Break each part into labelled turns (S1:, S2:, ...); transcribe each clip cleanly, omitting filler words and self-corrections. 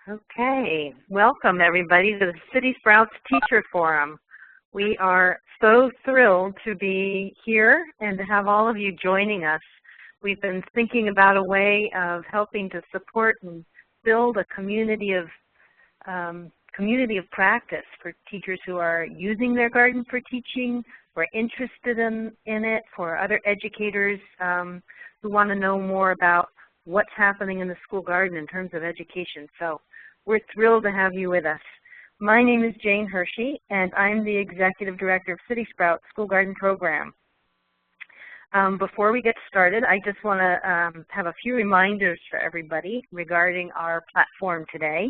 S1: Okay, welcome everybody to the CitySprouts Teacher Forum. We are so thrilled to be here and to have all of you joining us. We've been thinking about a way of helping to support and build a community of practice for teachers who are using their garden for teaching, who are interested in it, for other educators who want to know more about what's happening in the school garden in terms of education. So we're thrilled to have you with us. My name is Jane Hershey, and I'm the Executive Director of CitySprouts School Garden Program. Before we get started, I just want to have a few reminders for everybody regarding our platform today.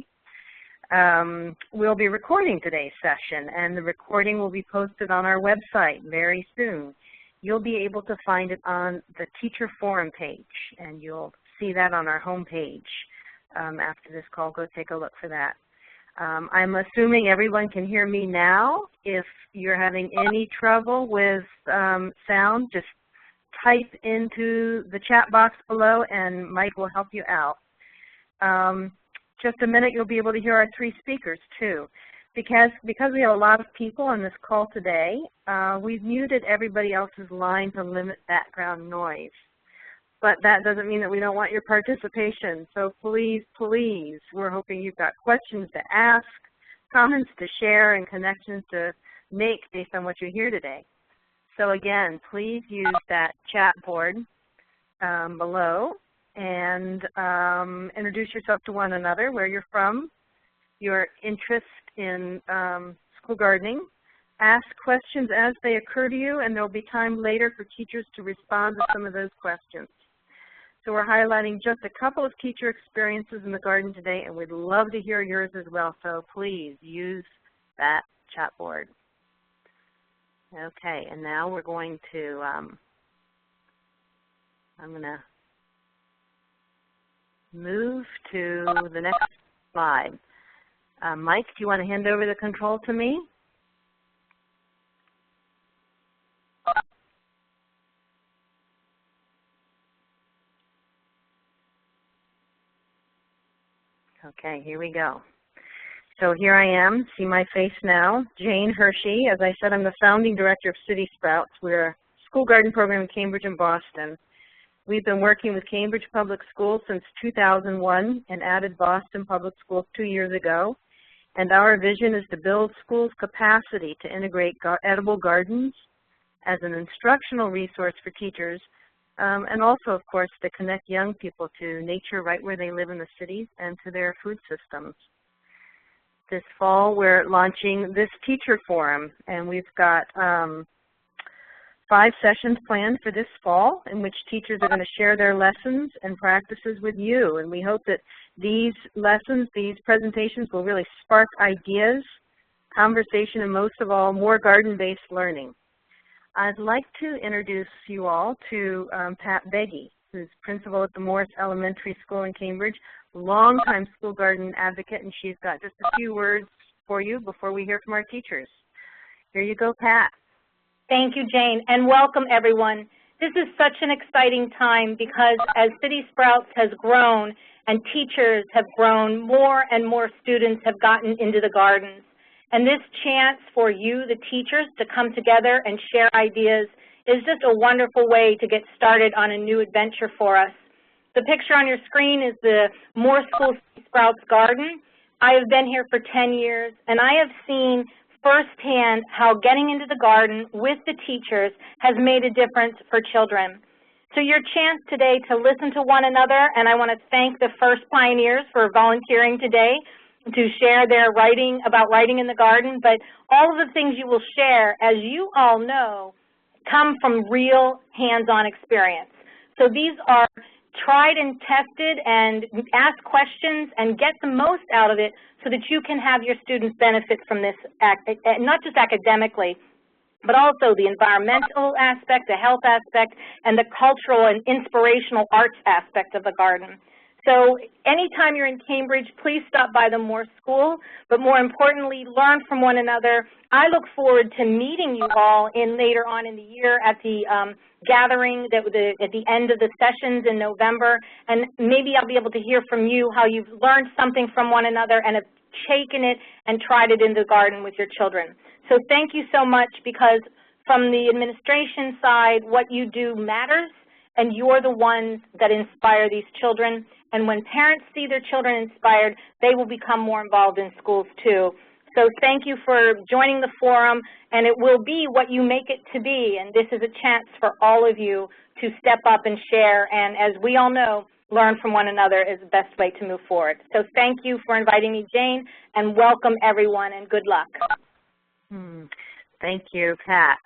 S1: We'll be recording today's session, and the recording will be posted on our website very soon. You'll be able to find it on the Teacher Forum page, and you'll see that on our home page. After this call, go take a look for that. I'm assuming everyone can hear me now. If you're having any trouble with sound, just type into the chat box below and Mike will help you out. Just a minute, you'll be able to hear our three speakers too. Because we have a lot of people on this call today, we've muted everybody else's line to limit background noise. But that doesn't mean that we don't want your participation. So please, please, we're hoping you've got questions to ask, comments to share, and connections to make based on what you hear today. So again, please use that chat board below and introduce yourself to one another, where you're from, your interest in school gardening. Ask questions as they occur to you, and there will be time later for teachers to respond to some of those questions. So we're highlighting just a couple of teacher experiences in the garden today, and we'd love to hear yours as well. So please use that chat board. Okay, and now we're going to, I'm going to move to the next slide. Mike, do you want to hand over the control to me? Okay, here we go. So here I am, see my face now, Jane Hershey. As I said, I'm the founding director of CitySprouts. We're a school garden program in Cambridge and Boston. We've been working with Cambridge Public Schools since 2001 and added Boston Public Schools 2 years ago. And our vision is to build schools' capacity to integrate edible gardens as an instructional resource for teachers, and also, of course, to connect young people to nature right where they live in the cities and to their food systems. This fall, we're launching this Teacher Forum, and we've got 5 sessions planned for this fall in which teachers are going to share their lessons and practices with you. And we hope that these lessons, these presentations will really spark ideas, conversation, and most of all, more garden-based learning. I'd like to introduce you all to Pat Beggy, who's principal at the Morris Elementary School in Cambridge, longtime school garden advocate, and she's got just a few words for you before we hear from our teachers. Here you go, Pat.
S2: Thank you, Jane, and welcome everyone. This is such an exciting time because as CitySprouts has grown and teachers have grown, more and more students have gotten into the gardens. And this chance for you, the teachers, to come together and share ideas is just a wonderful way to get started on a new adventure for us. The picture on your screen is the Moore School CitySprouts Garden. I have been here for 10 years, and I have seen firsthand how getting into the garden with the teachers has made a difference for children. So your chance today to listen to one another, and I want to thank the first pioneers for volunteering today to share their writing about writing in the garden, but all of the things you will share, as you all know, come from real hands-on experience. So these are tried and tested, and ask questions and get the most out of it so that you can have your students benefit from this, not just academically, but also the environmental aspect, the health aspect, and the cultural and inspirational arts aspect of the garden. So anytime you're in Cambridge, please stop by the Moore School, but more importantly, learn from one another. I look forward to meeting you all later on in the year at the gathering at the end of the sessions in November, and maybe I'll be able to hear from you how you've learned something from one another and have taken it and tried it in the garden with your children. So thank you so much, because from the administration side, what you do matters, and you're the ones that inspire these children. And when parents see their children inspired, they will become more involved in schools too. So thank you for joining the forum, and it will be what you make it to be. And this is a chance for all of you to step up and share. And as we all know, learn from one another is the best way to move forward. So thank you for inviting me, Jane, and welcome everyone, and good luck.
S1: Thank you, Pat.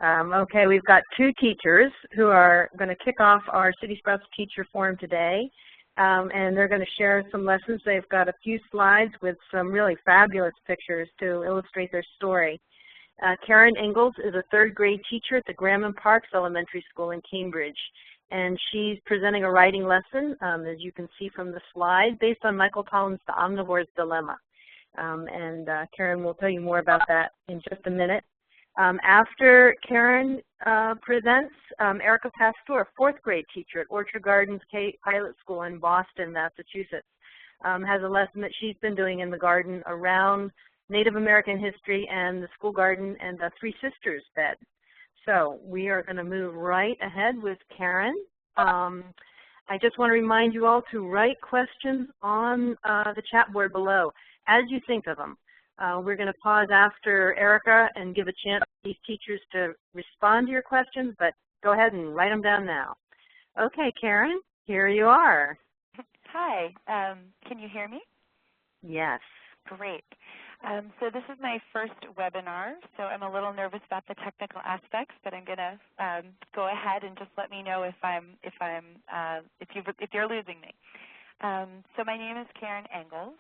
S1: Okay, we've got two teachers who are going to kick off our CitySprouts Teacher Forum today, and they're going to share some lessons. They've got a few slides with some really fabulous pictures to illustrate their story. Karen Ingalls is a third grade teacher at the Graham Parks Elementary School in Cambridge, and she's presenting a writing lesson, as you can see from the slide, based on Michael Pollan's The Omnivore's Dilemma. Karen will tell you more about that in just a minute. After Karen presents, Erica Pastor, fourth grade teacher at Orchard Gardens Pilot School in Boston, Massachusetts, has a lesson that she's been doing in the garden around Native American history and the school garden and the Three Sisters bed. So we are going to move right ahead with Karen. I just want to remind you all to write questions on the chat board below as you think of them. We're going to pause after Erica and give a chance to these teachers to respond to your questions, but go ahead and write them down now. Okay, Karen, here you are.
S3: Hi, can you hear me?
S1: Yes.
S3: Great. So this is my first webinar, so I'm a little nervous about the technical aspects, but I'm going to go ahead and just let me know if you're losing me. So my name is Karen Ingalls.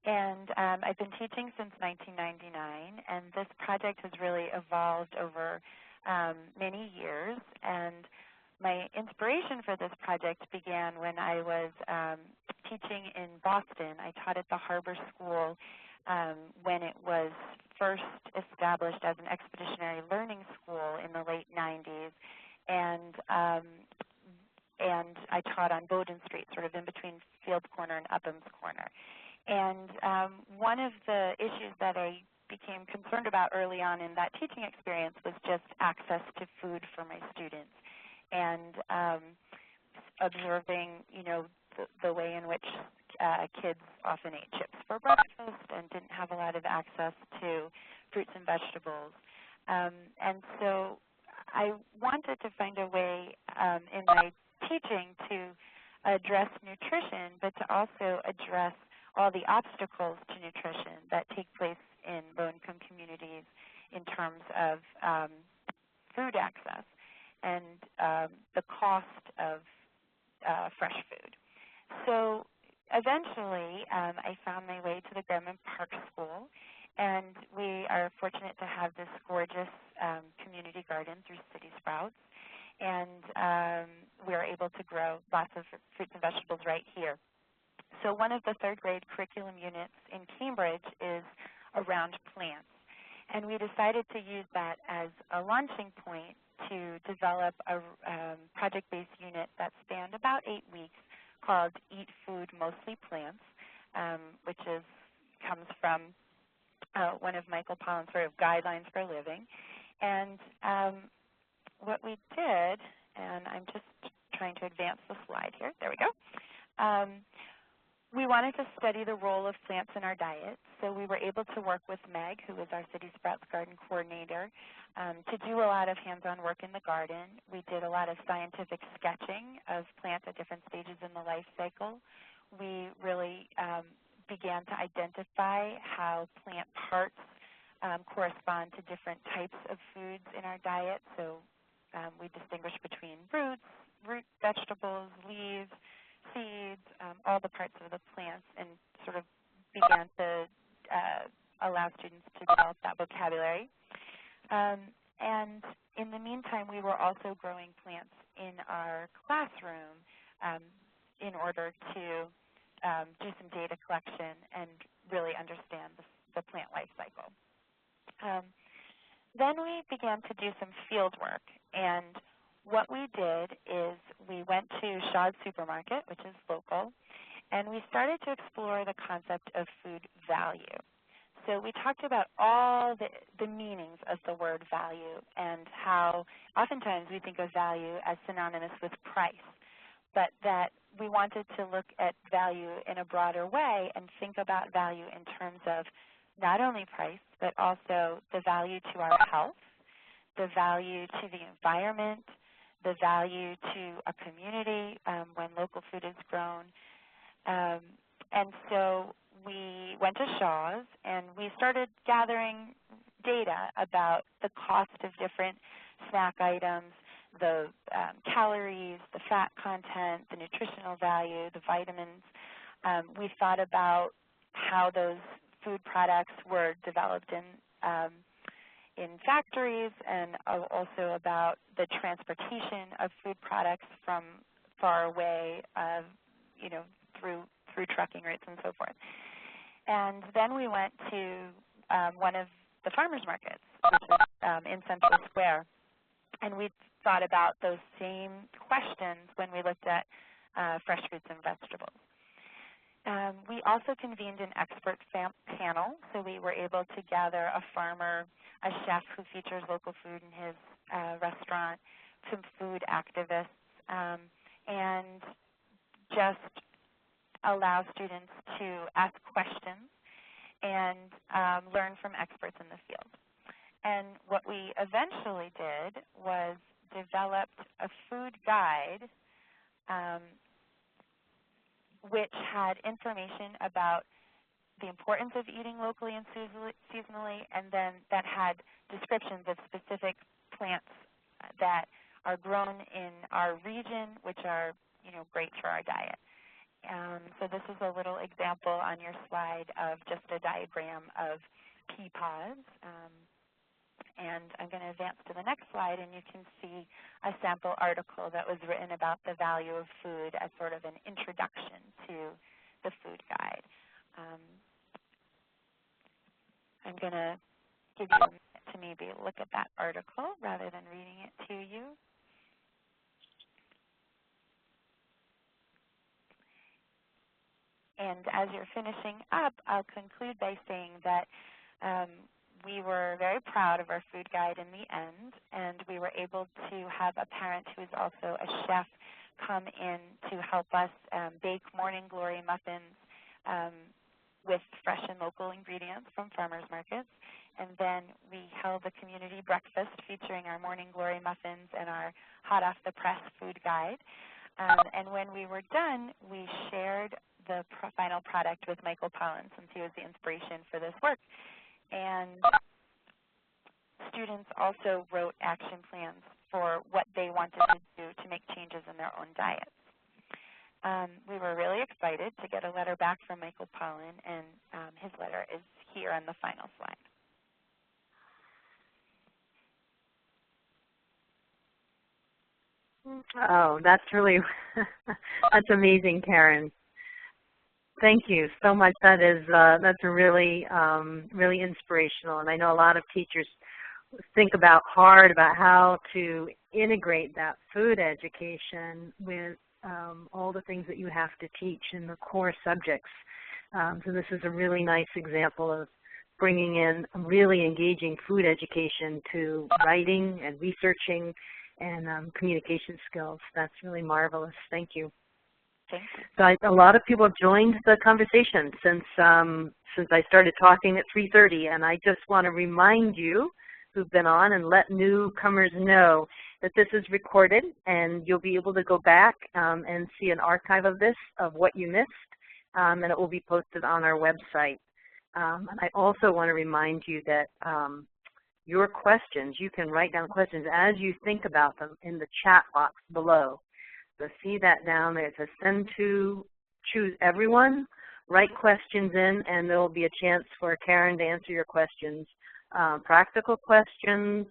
S3: And I've been teaching since 1999, and this project has really evolved over many years. And my inspiration for this project began when I was teaching in Boston. I taught at the Harbor School when it was first established as an expeditionary learning school in the late 90s. And I taught on Bowdoin Street, sort of in between Fields Corner and Upham's Corner. And one of the issues that I became concerned about early on in that teaching experience was just access to food for my students, and observing, the way in which kids often ate chips for breakfast and didn't have a lot of access to fruits and vegetables. And so I wanted to find a way in my teaching to address nutrition, but to also address all the obstacles to nutrition that take place in low-income communities in terms of food access and the cost of fresh food. So eventually, I found my way to the Graham Park School, and we are fortunate to have this gorgeous community garden through CitySprouts, and we are able to grow lots of fruits and vegetables right here. So one of the third grade curriculum units in Cambridge is around plants. And we decided to use that as a launching point to develop a project-based unit that spanned about 8 weeks called Eat Food, Mostly Plants, which comes from one of Michael Pollan's sort of guidelines for living. And what we did, and I'm just trying to advance the slide here. There we go. We wanted to study the role of plants in our diet, so we were able to work with Meg, who is our CitySprouts Garden Coordinator, to do a lot of hands-on work in the garden. We did a lot of scientific sketching of plants at different stages in the life cycle. We really began to identify how plant parts correspond to different types of foods in our diet. So we distinguish between root vegetables, leaves, seeds, all the parts of the plants, and sort of began to allow students to develop that vocabulary. And in the meantime, we were also growing plants in our classroom in order to do some data collection and really understand the plant life cycle. Then we began to do some field work, and what we did is we went to Shaw's Supermarket, which is local, and we started to explore the concept of food value. So we talked about all the meanings of the word value and how oftentimes we think of value as synonymous with price, but that we wanted to look at value in a broader way and think about value in terms of not only price, but also the value to our health, the value to the environment, the value to a community when local food is grown. And so we went to Shaw's and we started gathering data about the cost of different snack items, the calories, the fat content, the nutritional value, the vitamins. We thought about how those food products were developed in factories, and also about the transportation of food products from far away, through trucking routes and so forth. And then we went to one of the farmers markets, which is in Central Square, and we thought about those same questions when we looked at fresh fruits and vegetables. We also convened an expert panel, so we were able to gather a farmer, a chef who features local food in his restaurant, some food activists, and just allow students to ask questions and learn from experts in the field. And what we eventually did was developed a food guide which had information about the importance of eating locally and seasonally, and then that had descriptions of specific plants that are grown in our region, which are great for our diet. So this is a little example on your slide of just a diagram of pea pods. And I'm going to advance to the next slide, and you can see a sample article that was written about the value of food as sort of an introduction to the food guide. I'm going to give you a minute to maybe look at that article rather than reading it to you. And as you're finishing up, I'll conclude by saying that we were very proud of our food guide in the end, and we were able to have a parent who is also a chef come in to help us bake morning glory muffins with fresh and local ingredients from farmers markets. And then we held a community breakfast featuring our morning glory muffins and our hot off the press food guide. And when we were done, we shared the final product with Michael Pollan, since he was the inspiration for this work. And students also wrote action plans for what they wanted to do to make changes in their own diets. We were really excited to get a letter back from Michael Pollan, and his letter is here on the final slide.
S1: Oh, that's really, that's amazing, Karen. Thank you so much. That's really, really inspirational. And I know a lot of teachers think hard about how to integrate that food education with all the things that you have to teach in the core subjects. So this is a really nice example of bringing in really engaging food education to writing and researching and communication skills. That's really marvelous. Thank you. So a lot of people have joined the conversation since I started talking at 3:30, and I just want to remind you who've been on and let newcomers know that this is recorded, and you'll be able to go back and see an archive of this, of what you missed, and it will be posted on our website. And I also want to remind you that your questions, you can write down questions as you think about them in the chat box below. So see that down there. It says send to choose everyone, write questions in, and there will be a chance for Karen to answer your questions. Practical questions,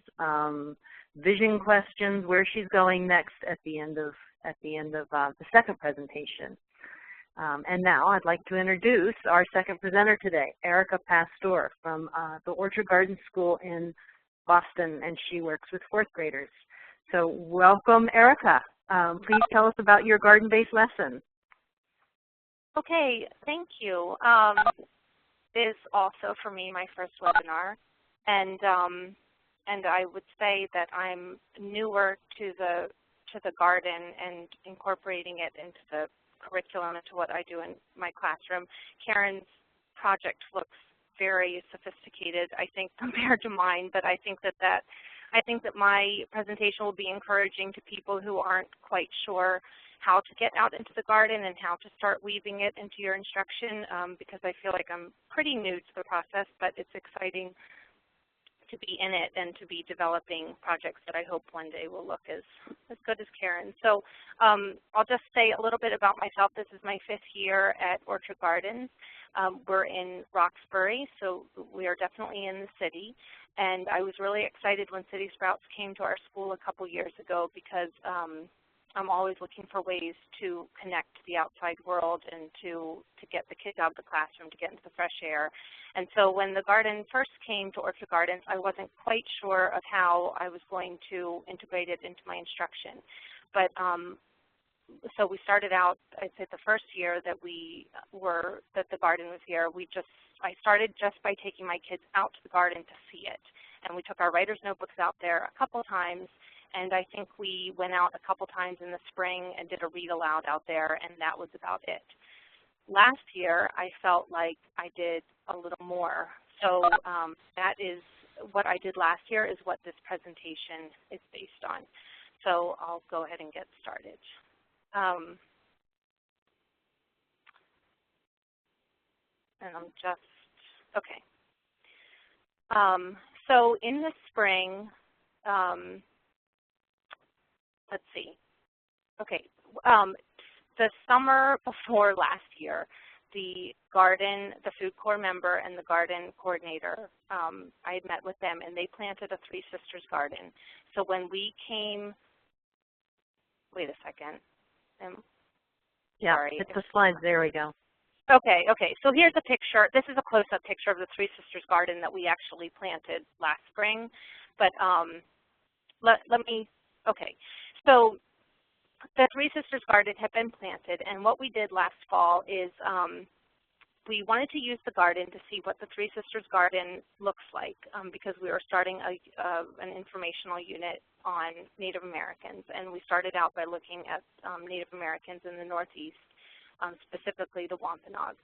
S1: vision questions, where she's going next at the end of at the end of the second presentation. And now I'd like to introduce our second presenter today, Erica Pastor from the Orchard Garden School in Boston, and she works with fourth graders. So welcome, Erica. Please tell us about your garden-based lesson.
S4: Okay, thank you. This is also for me my first webinar, and I would say that I'm newer to the garden and incorporating it into the curriculum, into what I do in my classroom. Karen's project looks very sophisticated, I think, compared to mine, but I think that my presentation will be encouraging to people who aren't quite sure how to get out into the garden and how to start weaving it into your instruction, because I feel like I'm pretty new to the process, but it's exciting to be in it and to be developing projects that I hope one day will look as good as Karen. So I'll just say a little bit about myself. This is my 5th year at Orchard Gardens. We're in Roxbury, so we are definitely in the city. And I was really excited when CitySprouts came to our school a couple years ago because I'm always looking for ways to connect to the outside world and to get the kids out of the classroom, to get into the fresh air. And so when the garden first came to Orchard Gardens, I wasn't quite sure of how I was going to integrate it into my instruction. But so we started out, I'd say the first year that the garden was here, I started just by taking my kids out to the garden to see it. And we took our writer's notebooks out there a couple times, and I think we went out a couple times in the spring and did a read aloud out there, and that was about it. Last year, I felt like I did a little more. So that is what I did last year is what this presentation is based on. So I'll go ahead and get started. And I'm just, okay. So in the spring, let's see. Okay, the summer before last year, the food corps member and the garden coordinator, I had met with them, and they planted a Three Sisters garden. So when we came, wait a second. Sorry.
S1: It's the slides. There we go.
S4: Okay. So here's a picture. This is a close-up picture of the Three Sisters garden that we actually planted last spring. But let me, okay. So the Three Sisters garden had been planted, and what we did last fall is we wanted to use the garden to see what the Three Sisters garden looks like because we were starting an informational unit on Native Americans, and we started out by looking at Native Americans in the Northeast, specifically the Wampanoag.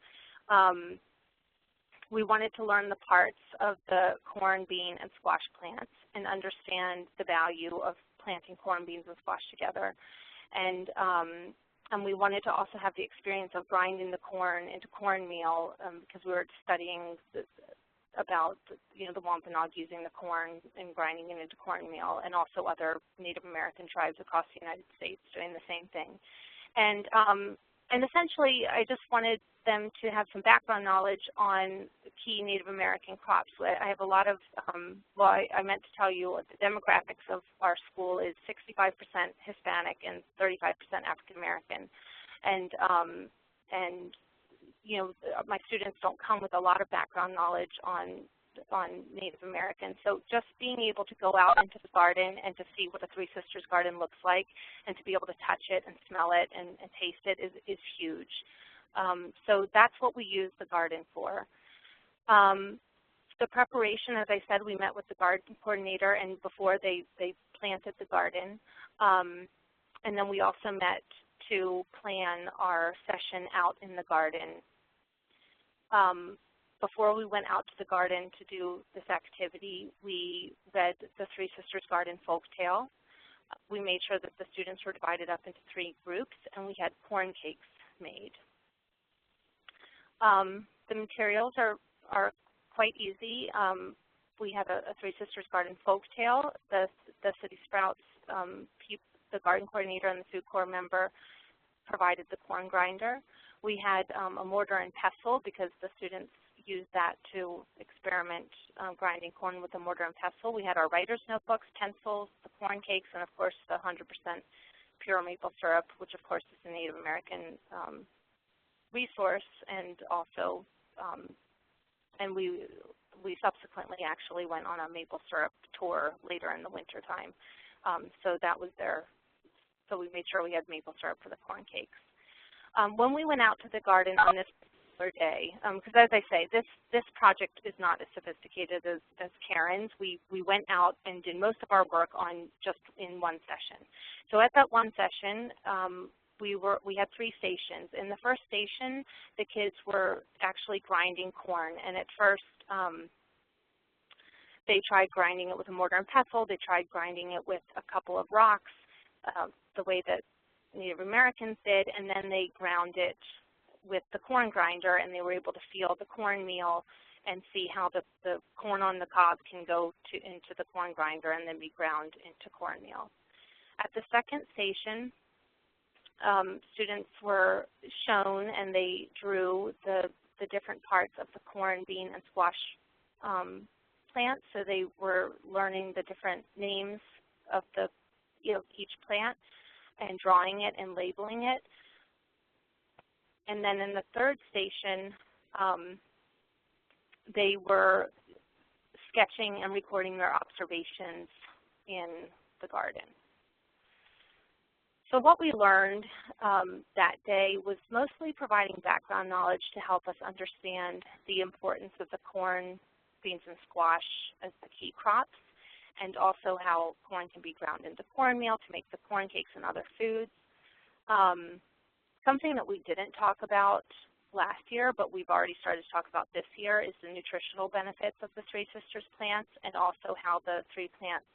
S4: We wanted to learn the parts of the corn, bean, and squash plants and understand the value of planting corn, beans, and squash together. And we wanted to also have the experience of grinding the corn into cornmeal because we were studying about the Wampanoag using the corn and grinding it into cornmeal, and also other Native American tribes across the United States doing the same thing. And essentially, I just wanted them to have some background knowledge on key Native American crops. I have a lot of, I meant to tell you the demographics of our school is 65% Hispanic and 35% African American. And my students don't come with a lot of background knowledge on Native Americans. So just being able to go out into the garden and to see what a Three Sisters garden looks like and to be able to touch it and smell it and taste it is huge. So that's what we use the garden for. The preparation, as I said, we met with the garden coordinator and before they planted the garden. And then we also met to plan our session out in the garden. Before we went out to the garden to do this activity, we read the Three Sisters Garden folktale. We made sure that the students were divided up into 3 groups, and we had corn cakes made. The materials are quite easy. We have a Three Sisters Garden folktale. The CitySprouts, the garden coordinator and the food corps member provided the corn grinder. We had a mortar and pestle because the students used that to experiment grinding corn with a mortar and pestle. We had our writer's notebooks, pencils, the corn cakes, and of course the 100% pure maple syrup, which of course is a Native American resource, and also, and we subsequently actually went on a maple syrup tour later in the winter time. So that was there. So we made sure we had maple syrup for the corn cakes. When we went out to the garden on this particular day, because as I say, this project is not as sophisticated as Karen's. We went out and did most of our work on just in one session. So at that one session, we had 3 stations. In the first station, the kids were actually grinding corn, and at first they tried grinding it with a mortar and pestle. They tried grinding it with a couple of rocks, the way that Native Americans did, and then they ground it with the corn grinder, and they were able to feel the cornmeal and see how the corn on the cob can go into the corn grinder and then be ground into cornmeal. At the second station, students were shown, and they drew the different parts of the corn, bean, and squash plants. So they were learning the different names of each plant and drawing it and labeling it. And then in the third station, they were sketching and recording their observations in the garden. So what we learned that day was mostly providing background knowledge to help us understand the importance of the corn, beans, and squash as the key crops, and also how corn can be ground into cornmeal to make the corn cakes and other foods. Something that we didn't talk about last year, but we've already started to talk about this year, is the nutritional benefits of the Three Sisters plants, and also how the 3 plants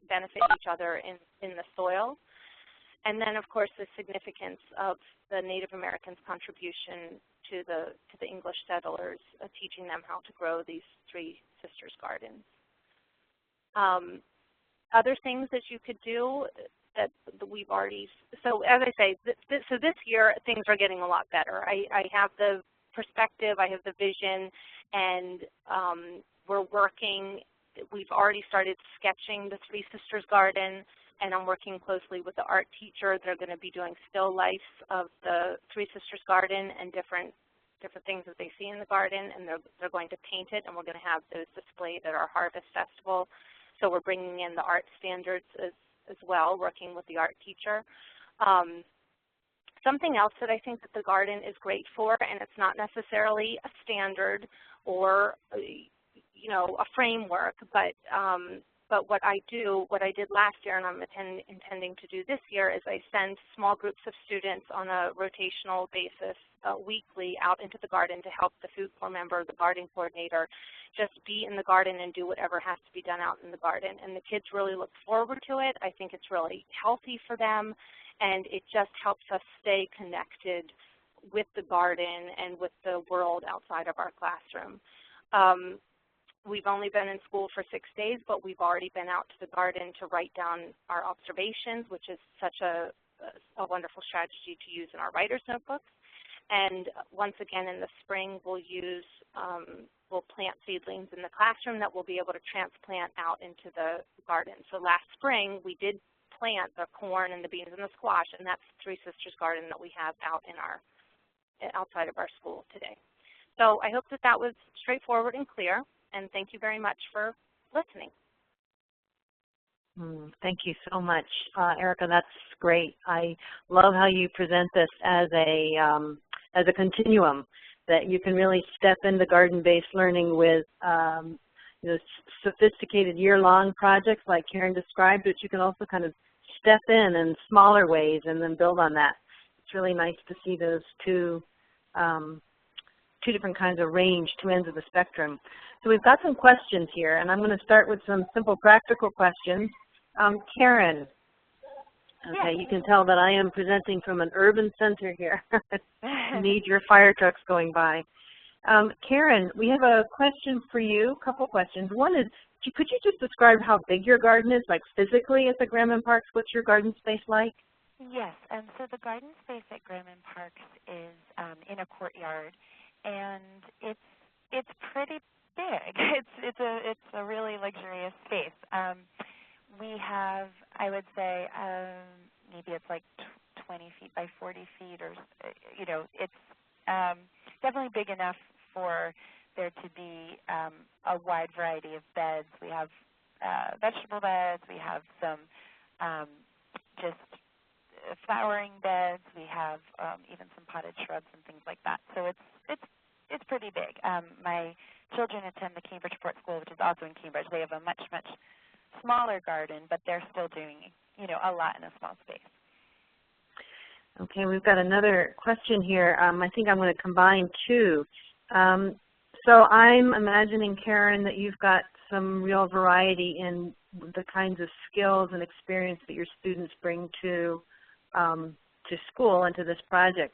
S4: benefit each other in the soil. And then, of course, the significance of the Native Americans' contribution to the English settlers, teaching them how to grow these Three Sisters gardens. Other things that you could do that we've already, so as I say, so this year things are getting a lot better. I have the perspective, I have the vision, and we're working. We've already started sketching the Three Sisters garden, and I'm working closely with the art teacher. They're going to be doing still lifes of the Three Sisters garden and different things that they see in the garden, and they're going to paint it, and we're going to have those displayed at our Harvest Festival. So we're bringing in the art standards as well, working with the art teacher. Something else that I think that the garden is great for, and it's not necessarily a standard or a framework, but what I did last year, and I'm intending to do this year, is I send small groups of students on a rotational basis weekly out into the garden to help the food corps member, the garden coordinator, just be in the garden and do whatever has to be done out in the garden. And the kids really look forward to it. I think it's really healthy for them, and it just helps us stay connected with the garden and with the world outside of our classroom. We've only been in school for 6 days, but we've already been out to the garden to write down our observations, which is such a wonderful strategy to use in our writer's notebooks. And once again in the spring, we'll plant seedlings in the classroom that we'll be able to transplant out into the garden. So last spring, we did plant the corn and the beans and the squash, and that's the Three Sisters garden that we have out in outside of our school today. So I hope that was straightforward and clear. And thank you very much for listening.
S1: Thank you so much, Erica. That's great. I love how you present this as a continuum, that you can really step into garden-based learning with sophisticated year-long projects like Karen described, but you can also kind of step in smaller ways and then build on that. It's really nice to see those two different kinds of range, 2 ends of the spectrum. So we've got some questions here, and I'm going to start with some simple practical questions. Karen, okay, you can tell that I am presenting from an urban center here. Major fire trucks going by. Karen, we have a question for you, a couple questions. One is, could you just describe how big your garden is, like physically at the Graham Parks? What's your garden space like?
S3: Yes, so the garden space at Graham Parks is in a courtyard, and it's pretty big. It's a really luxurious space. We have I would say maybe it's like 20 feet by 40 feet, or it's definitely big enough for there to be a wide variety of beds. We have vegetable beds. We have some just flowering beds. We have even some potted shrubs and things like that. So it's pretty big. My children attend the Cambridge Port School, which is also in Cambridge. They have a much smaller garden, but they're still doing a lot in a small space.
S1: Okay, we've got another question here. I think I'm going to combine two. So I'm imagining, Karen, that you've got some real variety in the kinds of skills and experience that your students bring to school and to this project.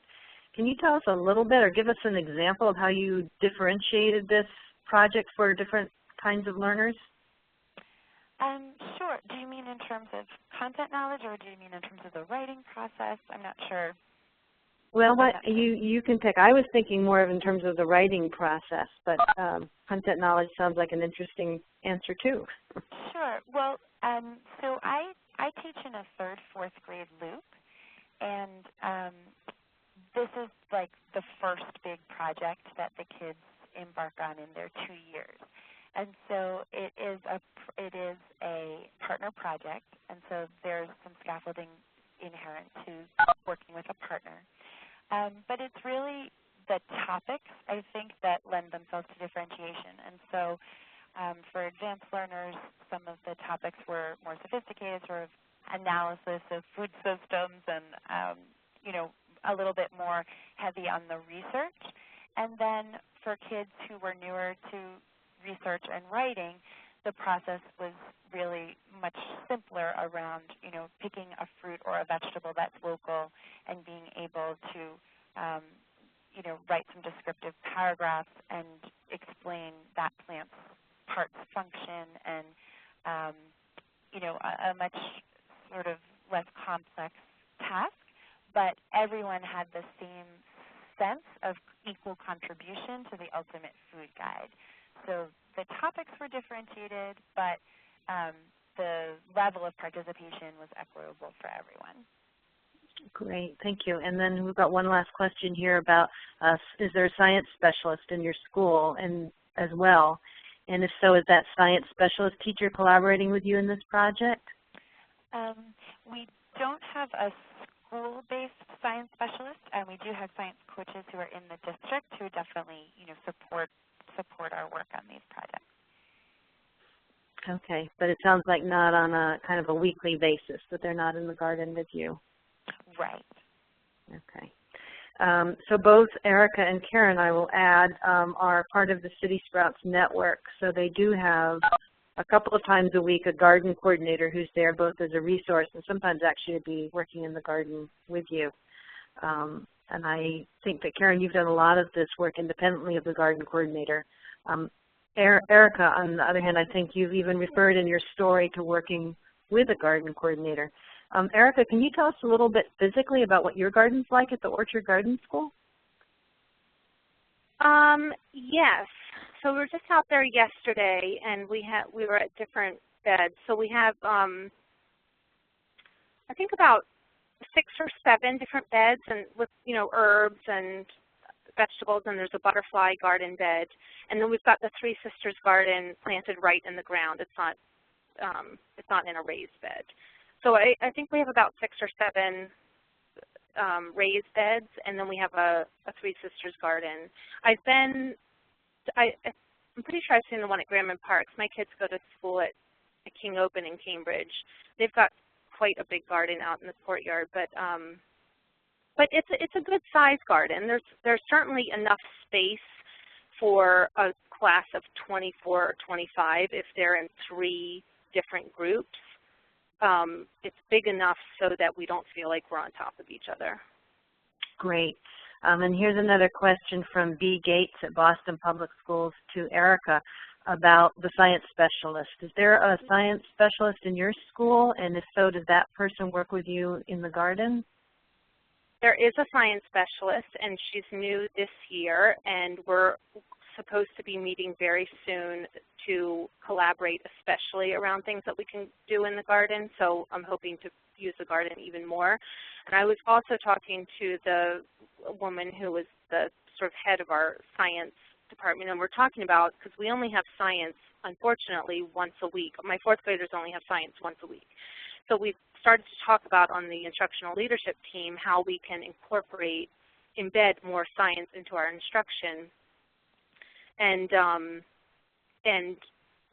S1: Can you tell us a little bit or give us an example of how you differentiated this project for different kinds of learners?
S3: Sure. Do you mean in terms of content knowledge, or do you mean in terms of the writing process? I'm not sure.
S1: Well, you can pick. I was thinking more of in terms of the writing process, but content knowledge sounds like an interesting answer too.
S3: Sure. Well, so I teach in a 3rd, 4th grade loop, and this is like the first big project that the kids embark on in their 2 years. And so it is a partner project, and so there's some scaffolding inherent to working with a partner. But it's really the topics, I think, that lend themselves to differentiation. And so for advanced learners, some of the topics were more sophisticated, sort of analysis of food systems and, a little bit more heavy on the research. And then for kids who were newer to research and writing, the process was really much simpler around, picking a fruit or a vegetable that's local and being able to, write some descriptive paragraphs and explain that plant's parts function and, a much sort of less complex task. But everyone had the same sense of equal contribution to the ultimate food guide. So the topics were differentiated, but the level of participation was equitable for everyone.
S1: Great, thank you. And then we've got one last question here about, is there a science specialist in your school and as well? And if so, is that science specialist teacher collaborating with you in this project?
S3: We don't have a school-based science specialist, and we do have science coaches who are in the district who definitely, support our work on these projects.
S1: Okay, but it sounds like not on a kind of a weekly basis, that they're not in the garden with you.
S3: Right.
S1: Okay. So both Erica and Karen, I will add, are part of the CitySprouts network. So they do have a couple of times a week a garden coordinator who's there both as a resource and sometimes actually be working in the garden with you. And I think that, Karen, you've done a lot of this work independently of the garden coordinator. Erica, on the other hand, I think you've even referred in your story to working with a garden coordinator. Erica, can you tell us a little bit physically about what your garden's like at the Orchard Garden School?
S4: Yes. So we were just out there yesterday, and we were at different beds. So we have, I think about 6 or 7 different beds, and with herbs and vegetables, and there's a butterfly garden bed, and then we've got the Three Sisters garden planted right in the ground. It's not in a raised bed. So I think we have about 6 or 7 raised beds, and then we have a Three Sisters garden. I'm pretty sure I've seen the one at Grandman Parks. My kids go to school at King Open in Cambridge. They've got quite a big garden out in the courtyard, but it's a good size garden. There's certainly enough space for a class of 24 or 25 if they're in 3 different groups. It's big enough so that we don't feel like we're on top of each other.
S1: Great. And here's another question from B. Gates at Boston Public Schools to Erica about the science specialist. Is there a science specialist in your school? And if so, does that person work with you in the garden?
S4: There is a science specialist, and she's new this year, and we're supposed to be meeting very soon to collaborate, especially around things that we can do in the garden. So I'm hoping to use the garden even more. And I was also talking to the woman who was the sort of head of our science department, and we're talking about, because we only have science, unfortunately, once a week. My fourth graders only have science once a week. So we've started to talk about on the instructional leadership team how we can embed more science into our instruction, and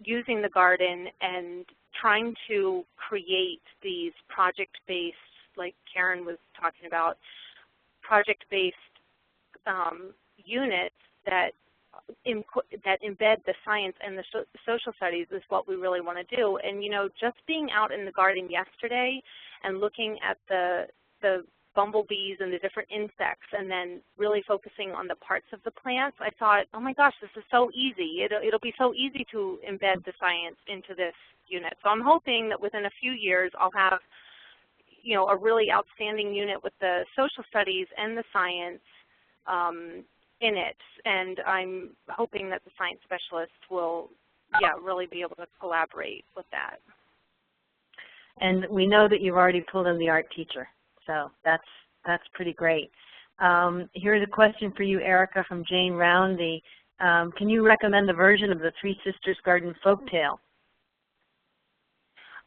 S4: using the garden and trying to create these project-based, like Karen was talking about, project-based units that embed the science and the social studies is what we really want to do. And you know, just being out in the garden yesterday and looking at the bumblebees and the different insects, and then really focusing on the parts of the plants, I thought, oh my gosh, this is so easy. It'll be so easy to embed the science into this unit. So I'm hoping that within a few years I'll have, you know, a really outstanding unit with the social studies and the science in it. And I'm hoping that the science specialists will, really be able to collaborate with that.
S1: And we know that you've already pulled in the art teacher. So that's pretty great. Here's a question for you, Erica, from Jane Roundy. Can you recommend a version of the Three Sisters Garden Folktale?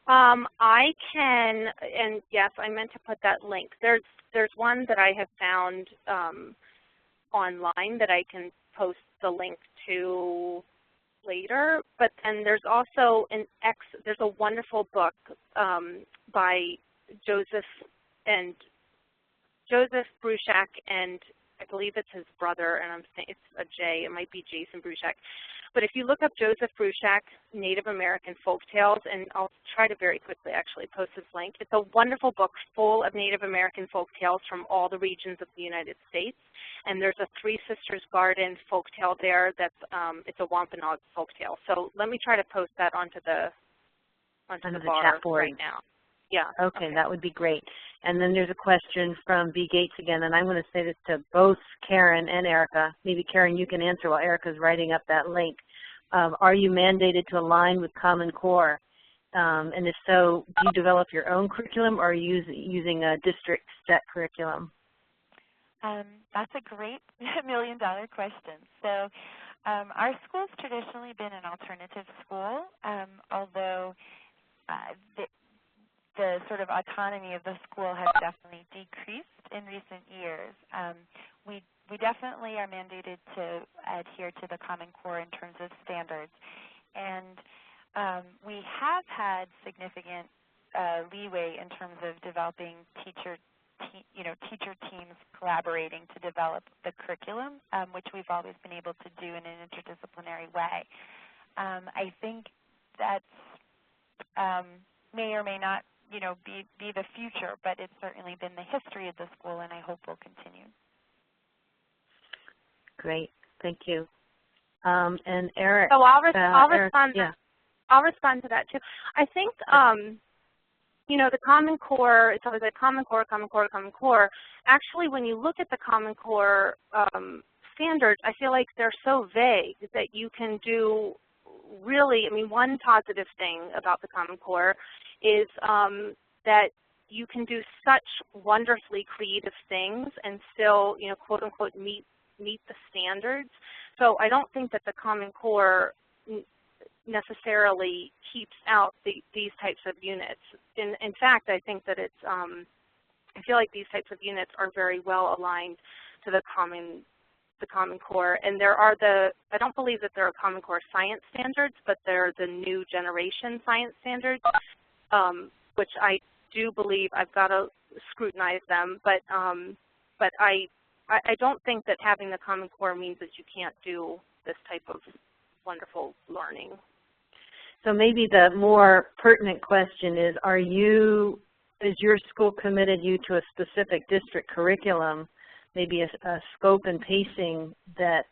S4: I can, and yes, I meant to put that link. There's one that I have found online that I can post the link to later, but then there's also there's a wonderful book by Joseph Bruchac, and I believe it's his brother, and I'm saying it's a J. It might be Jason Bruchac. But if you look up Joseph Bruchac, Native American Folktales, and I'll try to very quickly actually post this link. It's a wonderful book full of Native American folktales from all the regions of the United States. And there's a Three Sisters Garden folktale there that's it's a Wampanoag folktale. So let me try to post that onto the bar
S1: chat board
S4: right now. Yeah.
S1: Okay, that would be great. And then there's a question from B. Gates again, and I'm going to say this to both Karen and Erica. Maybe Karen, you can answer while Erica's writing up that link. Are you mandated to align with Common Core? And if so, do you develop your own curriculum, or are you using a district set curriculum?
S3: That's a great million-dollar question. So our school's traditionally been an alternative school, although the sort of autonomy of the school has definitely decreased in recent years. We definitely are mandated to adhere to the Common Core in terms of standards. And we have had significant leeway in terms of developing teacher teams collaborating to develop the curriculum, which we've always been able to do in an interdisciplinary way. I think that's may or may not be the future, but it's certainly been the history of the school, and I hope will continue.
S1: Great, thank you. And Eric.
S4: So I'll respond.
S1: Yeah.
S4: I'll respond to that too. I think the Common Core. It's always like Common Core, Common Core, Common Core. Actually, when you look at the Common Core standards, I feel like they're so vague that you can do really. I mean, one positive thing about the Common Core is that you can do such wonderfully creative things and still, quote unquote, meet the standards. So I don't think that the Common Core necessarily keeps out these types of units. In fact, I think that it's, I feel like these types of units are very well aligned to the Common Core. And there are I don't believe that there are Common Core science standards, but they're the new generation science standards, which I do believe I've got to scrutinize them. But I don't think that having the Common Core means that you can't do this type of wonderful learning.
S1: So maybe the more pertinent question is, is your school committed you to a specific district curriculum, maybe a scope and pacing that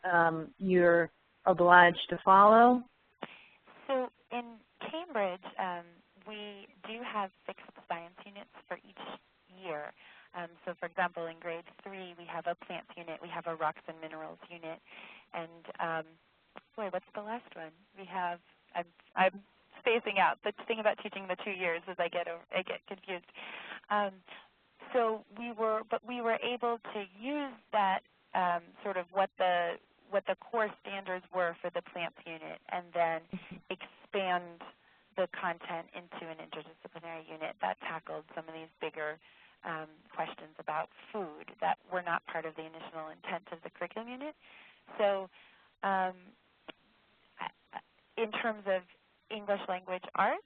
S1: you're obliged to follow? So
S3: in Cambridge, we do have fixed science units for each year. So for example, in grade 3, we have a plants unit, we have a rocks and minerals unit, and what's the last one? We have I'm spacing out. The thing about teaching the 2 years is I get confused. So we were able to use that sort of what the core standards were for the plants unit, and then expand the content into an interdisciplinary unit that tackled some of these bigger questions about food that were not part of the initial intent of the curriculum unit. So in terms of English language arts,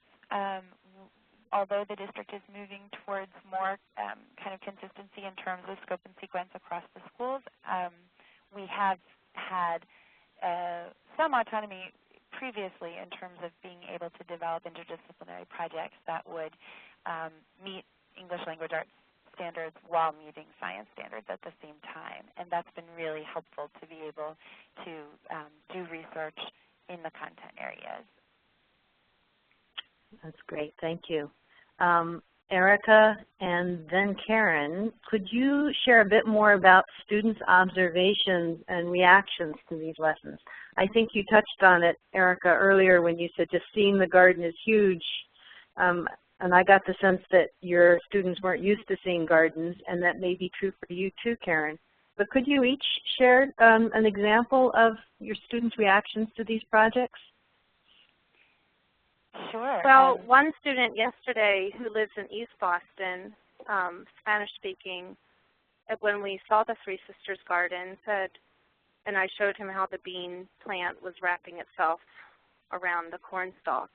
S3: although the district is moving towards more kind of consistency in terms of scope and sequence across the schools, we have had some autonomy previously in terms of being able to develop interdisciplinary projects that would meet English language arts standards while meeting science standards at the same time. And that's been really helpful to be able to do research in the content areas.
S1: That's great. Thank you. Erica and then Karen, could you share a bit more about students' observations and reactions to these lessons? I think you touched on it, Erica, earlier when you said just seeing the garden is huge. And I got the sense that your students weren't used to seeing gardens, and that may be true for you too, Karen. But could you each share an example of your students' reactions to these projects?
S4: Sure. Well, one student yesterday who lives in East Boston, Spanish-speaking, when we saw the Three Sisters garden, said, and I showed him how the bean plant was wrapping itself around the corn stalk.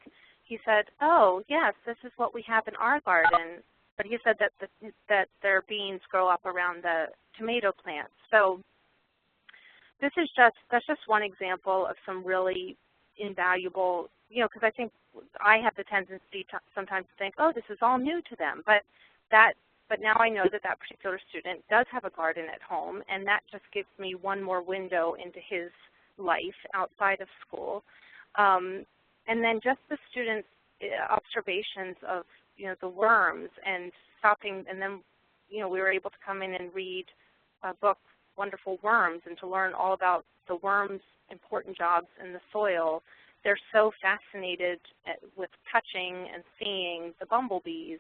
S4: He said, "Oh, yes, this is what we have in our garden." But he said that their beans grow up around the tomato plants. So that's just one example of some really invaluable, because I think I have the tendency to sometimes think, oh, this is all new to them. But now I know that particular student does have a garden at home, and that just gives me one more window into his life outside of school. And then just the students' observations of, the worms and stopping, and then, we were able to come in and read a book, Wonderful Worms, and to learn all about the worms' important jobs in the soil. They're so fascinated with touching and seeing the bumblebees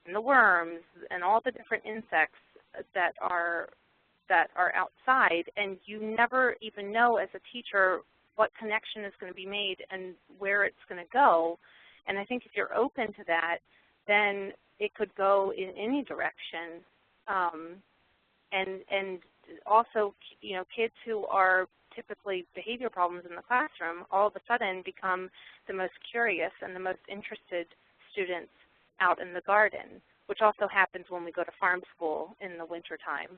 S4: and the worms and all the different insects that are outside, and you never even know as a teacher what connection is going to be made and where it's going to go. And I think if you're open to that, then it could go in any direction. And also, kids who are typically behavior problems in the classroom all of a sudden become the most curious and the most interested students out in the garden, which also happens when we go to farm school in the wintertime.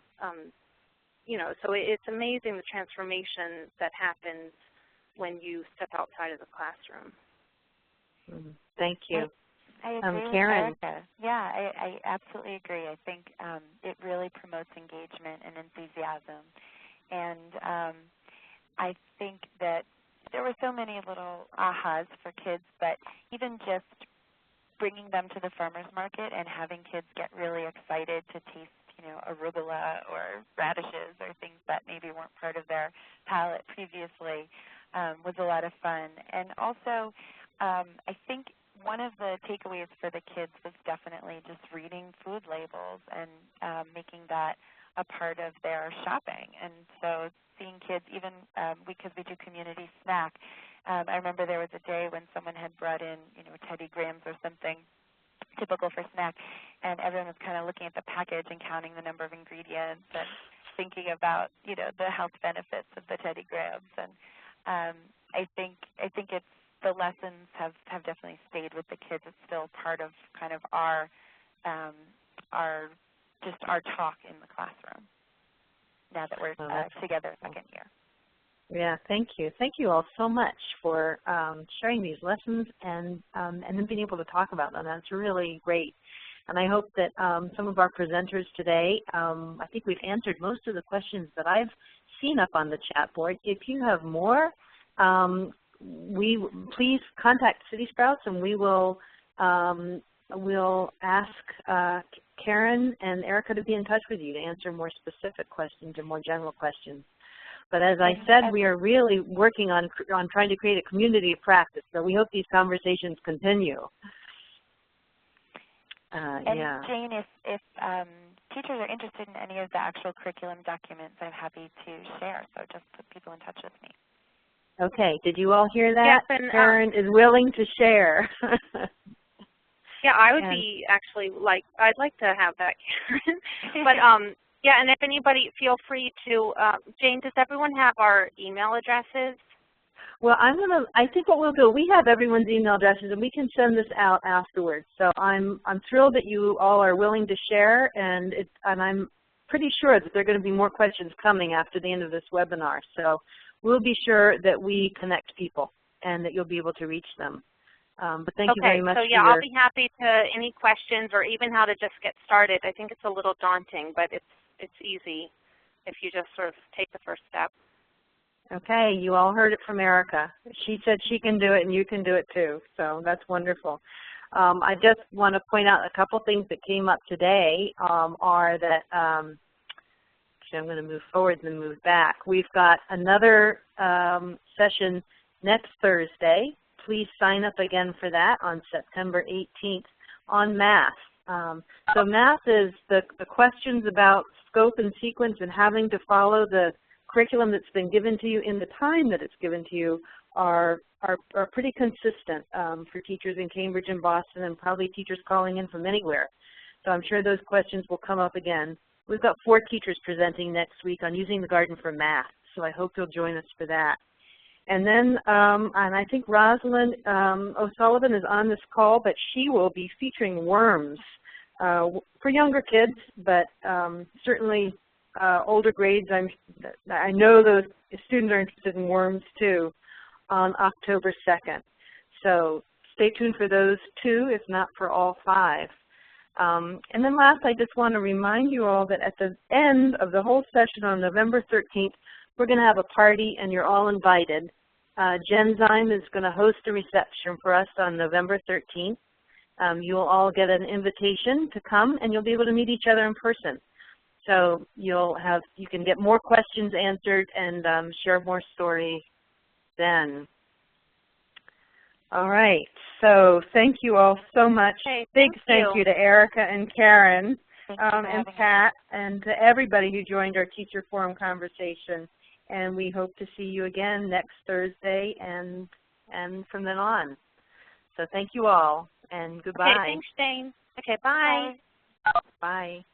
S4: So it's amazing the transformation that happens when you step outside of the classroom.
S1: Thank you.
S3: I agree
S1: Karen.
S3: with Erica. Yeah, I absolutely agree. I think it really promotes engagement and enthusiasm. And I think that there were so many little ahas for kids, but even just bringing them to the farmer's market and having kids get really excited to taste, arugula or radishes or things that maybe weren't part of their palate previously was a lot of fun. And also, I think one of the takeaways for the kids was definitely just reading food labels and making that a part of their shopping. And so seeing kids, even because we do community snack, I remember there was a day when someone had brought in, Teddy Grahams or something typical for snack, and everyone was kind of looking at the package and counting the number of ingredients and thinking about, the health benefits of the Teddy Grahams. And I think it's the lessons have definitely stayed with the kids. It's still part of kind of our talk in the classroom now that we're together second year.
S1: Yeah, thank you. Thank you all so much for sharing these lessons and then being able to talk about them. That's really great. And I hope that some of our presenters today, I think we've answered most of the questions that I've seen up on the chat board. If you have more, please contact CitySprouts, and we'll ask Karen and Erica to be in touch with you to answer more specific questions and more general questions. But as I said, we are really working on trying to create a community of practice. So we hope these conversations continue.
S3: And Jane, if teachers are interested in any of the actual curriculum documents, I'm happy to share. So just put people in touch with me.
S1: Okay. Did you all hear that?
S4: Yes, and,
S1: Karen is willing to share.
S4: Yeah, I would be actually I'd like to have that, Karen. But yeah, and if anybody, feel free to. Jane, does everyone have our email addresses?
S1: Well, I think what we'll do, we have everyone's email addresses, and we can send this out afterwards. So I'm thrilled that you all are willing to share, and I'm pretty sure that there are going to be more questions coming after the end of this webinar. So we'll be sure that we connect people and that you'll be able to reach them. But thank you very much.
S4: So yeah, I'll be happy to any questions or even how to just get started. I think it's a little daunting, but it's easy if you just sort of take the first step.
S1: Okay, you all heard it from Erica. She said she can do it and you can do it too, so that's wonderful. I just want to point out a couple things that came up today are that, actually I'm going to move forward and then move back. We've got another session next Thursday. Please sign up again for that on September 18th on math. So math is the questions about scope and sequence and having to follow the curriculum that's been given to you in the time that it's given to you are pretty consistent for teachers in Cambridge and Boston and probably teachers calling in from anywhere. So I'm sure those questions will come up again. We've got 4 teachers presenting next week on using the garden for math, so I hope you'll join us for that. And then, and I think Rosalind O'Sullivan is on this call, but she will be featuring worms for younger kids, but certainly older grades. I know those students are interested in worms too on October 2nd. So stay tuned for those 2, if not for all 5. And then last, I just want to remind you all that at the end of the whole session on November 13th, we're going to have a party and you're all invited. Genzyme is going to host a reception for us on November 13th. You'll all get an invitation to come and you'll be able to meet each other in person. So you can get more questions answered and share more stories then. All right, so thank you all so much.
S4: Okay,
S1: Big thank you to Erica and Karen and Pat and to everybody who joined our Teacher Forum conversation. And we hope to see you again next Thursday and from then on. So thank you all and goodbye.
S4: Okay, thanks, Jane. Okay, bye.
S1: Bye.